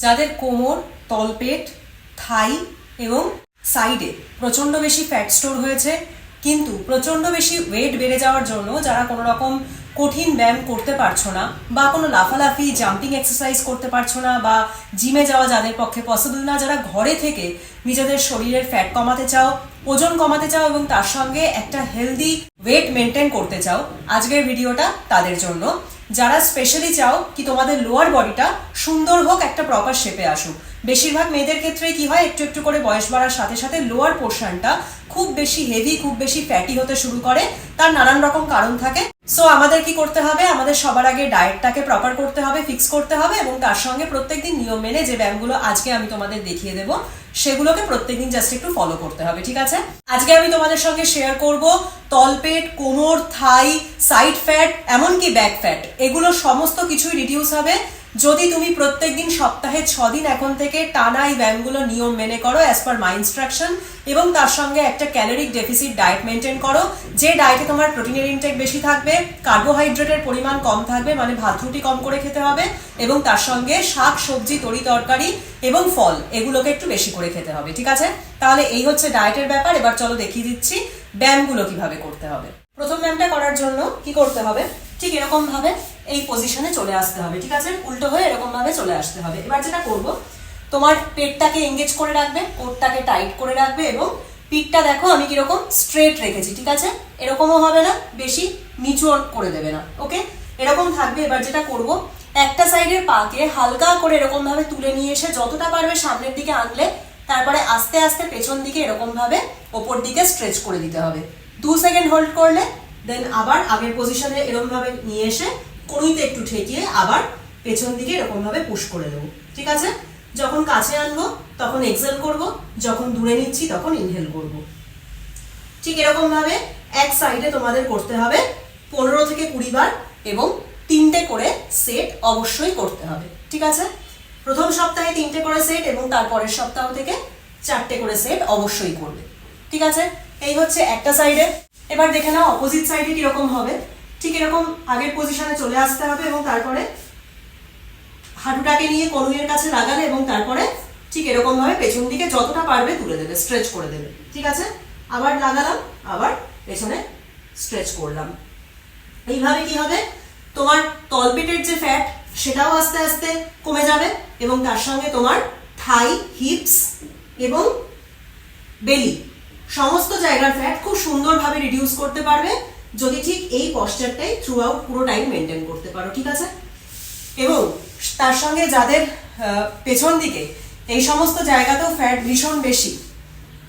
যাদের কোমর, তলপেট, থাই এবং সাইডে প্রচণ্ড বেশি ফ্যাট স্টোর হয়েছে, কিন্তু প্রচণ্ড বেশি ওয়েট বেড়ে যাওয়ার জন্য যারা কোনো রকম কঠিন ব্যায়াম করতে পারছো না, বা কোনো লাফালাফি জাম্পিং এক্সারসাইজ করতে পারছো না, বা জিমে যাওয়া যাদের পক্ষে পসিবল না, যারা ঘরে থেকে নিজেদের শরীরের ফ্যাট কমাতে চাও, ওজন কমাতে চাও এবং তার সঙ্গে একটা হেলদি ওয়েট মেনটেন করতে চাও, আজকের ভিডিওটা তাদের জন্য। যারা স্পেশালি চাও কি তোমাদের লোয়ার বডিটা সুন্দর হোক, একটা প্রপার শেপে আসুক। বেশিরভাগ মেয়েদের ক্ষেত্রে কি হয়, একটু একটু করে বয়স বাড়ার সাথে সাথে লোয়ার পোর্শনটা খুব বেশি হেভি, খুব বেশি ফ্যাটি হতে শুরু করে। তার নানান রকম কারণ থাকে। সো আমাদের কি করতে হবে, আমাদের সবার আগে ডায়েটটাকে প্রপার করতে হবে, ফিক্স করতে হবে, এবং তার সঙ্গে প্রত্যেকদিন নিয়ম মেনে যে ব্যায়ামগুলো আজকে আমি তোমাদের দেখিয়ে দেবো সেগুলোকে প্রত্যেকদিন জাস্ট একটু ফলো করতে হবে, ঠিক আছে? আজকে আমি তোমাদের সঙ্গে শেয়ার করব তলপেট, কোমর, থাই, সাইড ফ্যাট, এমনকি ব্যাক ফ্যাট, এগুলো সমস্ত কিছুই রিডিউস হবে যদি তুমি প্রত্যেকদিন সপ্তাহে 6 দিন এখন থেকে টানা এই ব্যায়ামগুলো নিয়ম মেনে করো অ্যাজ পার মাই ইনস্ট্রাকশন, এবং তার সঙ্গে একটা ক্যালোরিক ডেফিসিট ডায়েট মেনটেন করো। যে ডায়েটে তোমার প্রোটিনের ইনটেক বেশি থাকবে, কার্বোহাইড্রেটের পরিমাণ কম থাকবে, মানে ভাত রুটি কম করে খেতে হবে, এবং তার সঙ্গে শাক সবজি, তরি তরকারি এবং ফল এগুলোকে একটু বেশি করে খেতে হবে, ঠিক আছে? তাহলে এই হচ্ছে ডায়েটের ব্যাপার। এবার চলো দেখিয়ে দিচ্ছি ব্যায়ামগুলো কিভাবে করতে হবে। প্রথম ব্যায়ামটা করার জন্য কি করতে হবে, ঠিক এরকম ভাবে এই পজিশনে চলে আসতে হবে, ঠিক আছে? উল্টো হয়ে এরকম ভাবে চলে আসতে হবে। এবার যেটা করব, তোমার পেটটাকে এঙ্গেজ করে রাখবে, কোটটাকে টাইট করে রাখবে, এবং পিঠটা দেখো আমি কিরকম স্ট্রেট রেখেছি, ঠিক আছে? এরকমও হবে না, বেশি নিচু করে দেবে না, ওকে? এরকম থাকবে। এবার যেটা করব, একটা সাইডের পাকে হালকা করে এরকম ভাবে তুলে নিয়ে এসে যতটা পারবে সামনের দিকে আনলে, তারপরে আস্তে আস্তে পেছন দিকে এরকম ভাবে ওপর দিকে স্ট্রেচ করে দিতে হবে। 2 সেকেন্ড হোল্ড করলে দেন আবার আগের পজিশনে এরকম ভাবে নিয়ে এসে কনুইতে একটু ঠেকিয়ে আবার পেছন দিকে এরকম ভাবে পুশ করে দেবো, ঠিক আছে? যখন কাছে আনবো তখন এক্সেল করব, যখন দূরে নিচ্ছি তখন ইনহেল করব। ঠিক এরকম ভাবে এক সাইডে তোমাদের করতে হবে 15 থেকে 20 বার, এবং 3টে করে সেট অবশ্যই করতে হবে, ঠিক আছে? প্রথম সপ্তাহে 3টে করে সেট, এবং তারপরের সপ্তাহ থেকে 4টে করে সেট অবশ্যই করবে, ঠিক আছে? এই হচ্ছে একটা সাইডে। এবার দেখে নাও অপোজিট সাইডে কিরকম হবে। ঠিক এরকম আগের পজিশনে চলে আসতে হবে, এবং তারপরে হাঁটুটাকে নিয়ে কনুইয়ের কাছে লাগালে, এবং তারপরে ঠিক এরকম ভাবে পেছন দিকে যতটা পারবে তুলে দেবে, স্ট্রেচ করে দেবে, ঠিক আছে? আবার লাগালাম, আবার পেছনে স্ট্রেচ করলাম। এইভাবে কি হবে, তোমার তলপেটের যে ফ্যাট সেটাও আস্তে আস্তে কমে যাবে, এবং তার সঙ্গে তোমার থাই, হিপস এবং বেলি সমস্ত জায়গার ফ্যাট খুব সুন্দরভাবে রিডিউস করতে পারবে যদি ঠিক এই পশ্চারটাই থ্রু আউট পুরো টাইম মেনটেন করতে পারো, ঠিক আছে? এবং তার সঙ্গে যাদের পেছন দিকে এই সমস্ত জায়গাতেও ফ্যাট ভীষণ বেশি,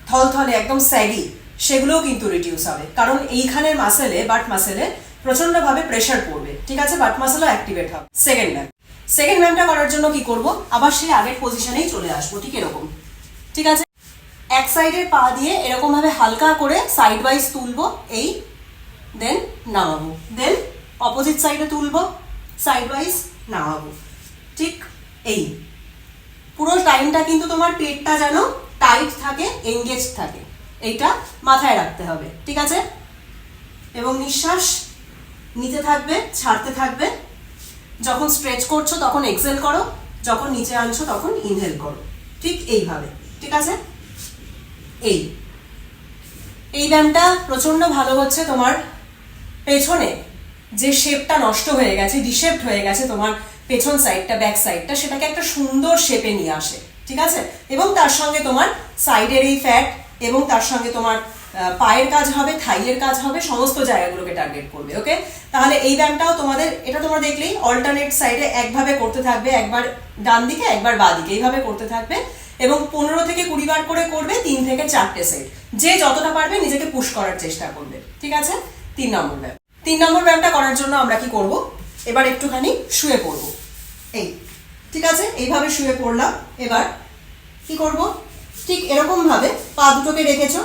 থলথলে একদম স্যাগি, সেগুলোও কিন্তু রিডিউস হবে, কারণ এইখানের মাসেলে, বাট মাসেলে প্রচন্ডভাবে প্রেশার পড়বে, ঠিক আছে? বাট মাসেলও অ্যাক্টিভেট হবে। সেকেন্ড ব্যায়ামটা করার জন্য কি করব, আবার সেই আগের পজিশনেই চলে আসবো, ঠিক এরকম, ঠিক আছে? এক সাইডের পা দিয়ে এরকম ভাবে হালকা করে সাইড ওয়াইজ তুলবো, এই দেন নামাবো, দেন অপোজিট সাইডে তুলবো, সাইড ওয়াইজ নামাবো, ঠিক এই পুরো টাইমটা কিন্তু তোমার পেটটা যেন টাইট থাকে, এনগেজ থাকে, এইটা মাথায় রাখতে হবে, ঠিক আছে? এবং নিঃশ্বাস নিতে থাকবে, ছাড়তে থাকবে। যখন স্ট্রেচ করছো তখন এক্সেল করো, যখন নিচে আনছো তখন ইনহেল করো, ঠিক এইভাবে, ঠিক আছে? এই ব্যায়ামটা প্রচন্ড ভালো হচ্ছে তোমার পেছনে যে শেপটা নষ্ট হয়ে গেছে, ডিশেপড হয়ে গেছে তোমার পেছন সাইডটা, ব্যাক সাইডটা, সেটাকে একটা সুন্দর শেপে নিয়ে আসে, ঠিক আছে? এবং তার সঙ্গে তোমার সাইডের এই ফ্যাট, এবং তার সঙ্গে তোমার পায়ের কাজ হবে, থাইয়ের কাজ হবে, সমস্ত জায়গাগুলোকে টার্গেট করবে, ওকে? তাহলে এই ব্যায়ামটাও তোমাদের, এটা তোমরা দেখলেই অল্টারনেট সাইডে একভাবে করতে থাকবে, একবার ডান দিকে একবার বাঁ দিকে, এইভাবে করতে থাকবে, এবং 15 থেকে 20 বার করে করবে, 3 থেকে 4টে সেট, যে যতটা পারবে নিজেকে পুশ করার চেষ্টা করবে, ঠিক আছে? 3 নম্বর ব্যায়ামটা করার জন্য আমরা কি করব, এবার একটুখানি শুয়ে পড়ব, এই, ঠিক আছে? এইভাবে শুয়ে পড়লাম। এবার কি করব, ঠিক এরকম ভাবে পা দুটোকে রেখেছো,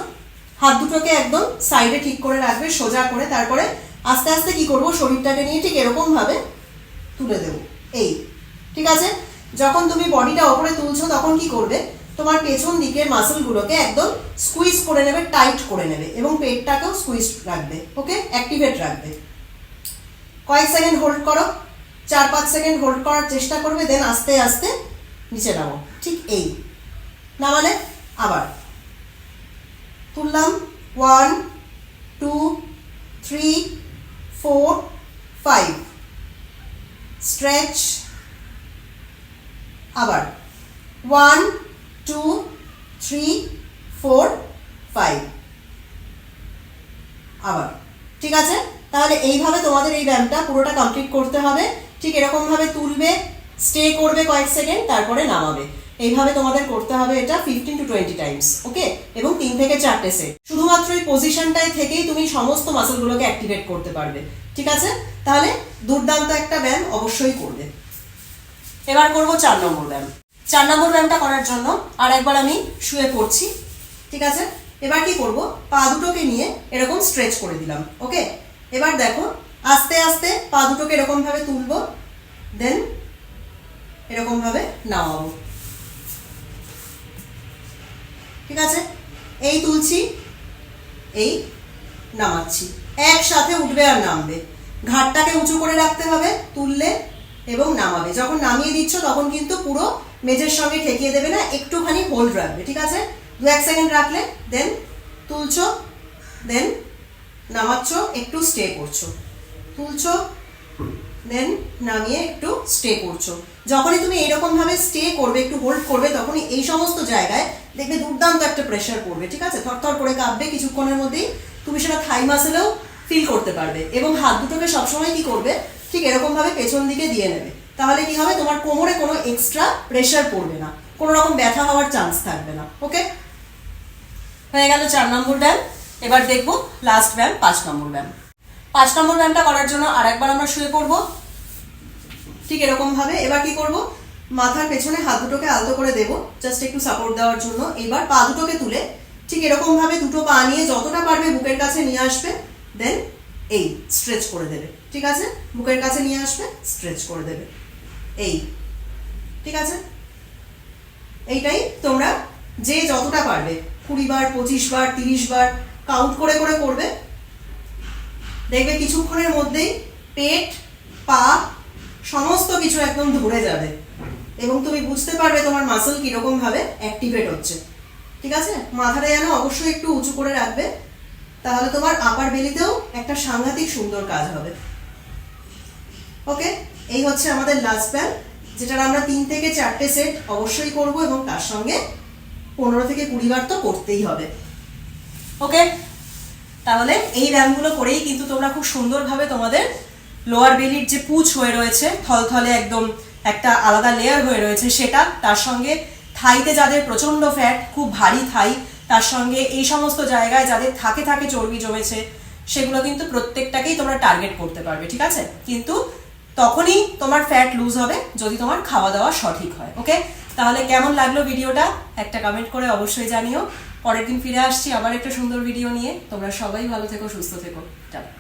হাত দুটোকে একদম সাইডে ঠিক করে রাখবে, সোজা করে। তারপরে আস্তে আস্তে কি করব, শরীরটাকে নিয়ে ঠিক এরকম ভাবে তুলে দেব, এই, ঠিক আছে? যখন তুমি বডিটা ওপরে তুলছো তখন কি করবে, তোমার পেছন দিকের মাসলগুলোকে একদম স্কুইজ করে নেবে, টাইট করে নেবে, এবং পেটটাকেও স্কুইজ রাখবে, ওকে? অ্যাক্টিভেট রাখবে। কয়েক সেকেন্ড হোল্ড করো, 4-5 সেকেন্ড হোল্ড করার চেষ্টা করবে, দেন আস্তে আস্তে নিচে নামো, ঠিক এই নামালে আবার তুললাম 1 2 3 4 5 স্ট্রেচ, আবার 1 2 3 4 5 আবার। ঠিক আছে, তাহলে এইভাবে তোমাদের এই ব্যায়ামটা পুরোটা কমপ্লিট করতে হবে। ঠিক এরকম ভাবে তুলবে, স্টে করবে কয়েক সেকেন্ড, তারপরে নামাবে। এইভাবে তোমাদের করতে হবে এটা 15 to 20 টাইমস, ওকে? এবং 3 থেকে 4টে সেট। শুধুমাত্র এই পজিশনটায় থেকেই তুমি সমস্ত মাসলগুলোকে অ্যাক্টিভেট করতে পারবে। ঠিক আছে, তাহলে দুর্দান্ত একটা ব্যায়াম অবশ্যই করবে। এবার করব 4 নম্বর ব্যায়াম। 4 নম্বর ব্যায়ামটা করার জন্য আর একবার আমি শুয়ে পড়ছি। ঠিক আছে, এবার কি করব, পা দুটোকে নিয়ে এরকম স্ট্রেচ করে দিলাম, ওকে? এবার দেখো আস্তে আস্তে পা দুটোকে এরকম ভাবে তুলবো, দেন এরকম ভাবে নামাবো। ঠিক আছে, এই তুলছি, এই নামাচ্ছি, একসাথে উঠবে আর নামবে। ঘাটটাকে উঁচু করে রাখতে হবে তুললে এবং নামাবে। যখন নামিয়ে দিচ্ছ তখন কিন্তু পুরো মেঝের সঙ্গে ঠেকিয়ে দেবে না, একটুখানি হোল্ড রাখবে। ঠিক আছে, 2-1 সেকেন্ড রাখলে দেন তুলছো, দেন নামাচ্ছ, একটু স্টে করছো, তুলছো, দেন নামিয়ে একটু স্টে করছো। যখনই তুমি এরকম ভাবে স্টে করবে, একটু হোল্ড করবে, তখনই এই সমস্ত জায়গায় দেখবে দুর্দান্ত একটা প্রেশার পড়বে। ঠিক আছে, থরথর করে কাঁপবে, কিছুক্ষণের মধ্যেই তুমি সেটা থাই মাসেলেও ফিল করতে পারবে। এবং হাত দুটোকে সবসময় কি করবে, ঠিক এরকম ভাবে পেছন দিকে দিয়ে নেবে। তাহলে কি হবে, তোমার কোমরে কোনো এক্সট্রা প্রেশার পড়বে না, কোনো রকম ব্যথা হওয়ার চান্স থাকবে না। ওকে, হয়ে গেল 4 নম্বর ব্যায়াম। এবার দেখবো লাস্ট ব্যায়াম 5 নম্বর ব্যায়াম। 5 নম্বর ব্যায়ামটা করার জন্য আর একবার আমরা শুয়ে পড়বো ঠিক এরকম ভাবে। এবার কি করব, মাথার পেছনে হাত দুটোকে আলতো করে দেবো, জাস্ট একটু সাপোর্ট দেওয়ার জন্য। এবার পা দুটোকে তুলে ঠিক এরকম ভাবে দুটো পা নিয়ে যতটা পারবে বুকের কাছে নিয়ে আসবে, দেন এই স্ট্রেচ করে দেবে। ঠিক আছে, বুকের কাছে নিয়ে আসবে, স্ট্রেচ করে দেবে, এই। ঠিক আছে, এইটাই তোমরা যে যতটা পারবে 20 বার 25 বার 30 বার কাউন্ট করে করে করবে। দেখবে কিছুক্ষণের মধ্যেই পেট, পা সমস্ত কিছু একদম ধরে যাবে এবং তুমি বুঝতে পারবে তোমার মাসল কিরকম ভাবে অ্যাক্টিভেট হচ্ছে। ঠিক আছে, মাথাটা যেন অবশ্যই একটু উঁচু করে রাখবে, তাহলে তোমার আপার বেলিতেও একটা সাংঘাতিক সুন্দর কাজ হবে। ওকে, এই হচ্ছে আমাদের লাস্ট ব্যায়াম, যেটা আমরা 3 থেকে 4টে সেট অবশ্যই করব এবং তার সঙ্গে 15 থেকে 20 বার তো করতেই হবে। ওকে, তাহলে এই ব্যায়ামগুলো করেই কিন্তু তোমরা খুব সুন্দরভাবে তোমাদের লোয়ার বেলির যে পুঁজ হয়ে রয়েছে, থলথলে একদম একটা আলাদা লেয়ার হয়ে রয়েছে সেটা, তার সঙ্গে থাইতে যাদের প্রচন্ড ফ্যাট, খুব ভারী থাই, তার সঙ্গে এই সমস্ত জায়গায় যাদের থাকে থাকে চর্বি জমেছে, সেগুলো কিন্তু প্রত্যেকটাকেই তোমরা টার্গেট করতে পারবে। ঠিক আছে, কিন্তু তখনই তোমার ফ্যাট লুজ হবে যদি তোমার খাওয়া দাওয়া সঠিক হয়। ওকে, তাহলে কেমন লাগলো ভিডিওটা একটা কমেন্ট করে অবশ্যই জানিও। পরের দিন ফিরে আসছি আবার একটা সুন্দর ভিডিও নিয়ে। তোমরা সবাই ভালো থেকো, সুস্থ থেকো, টাটা।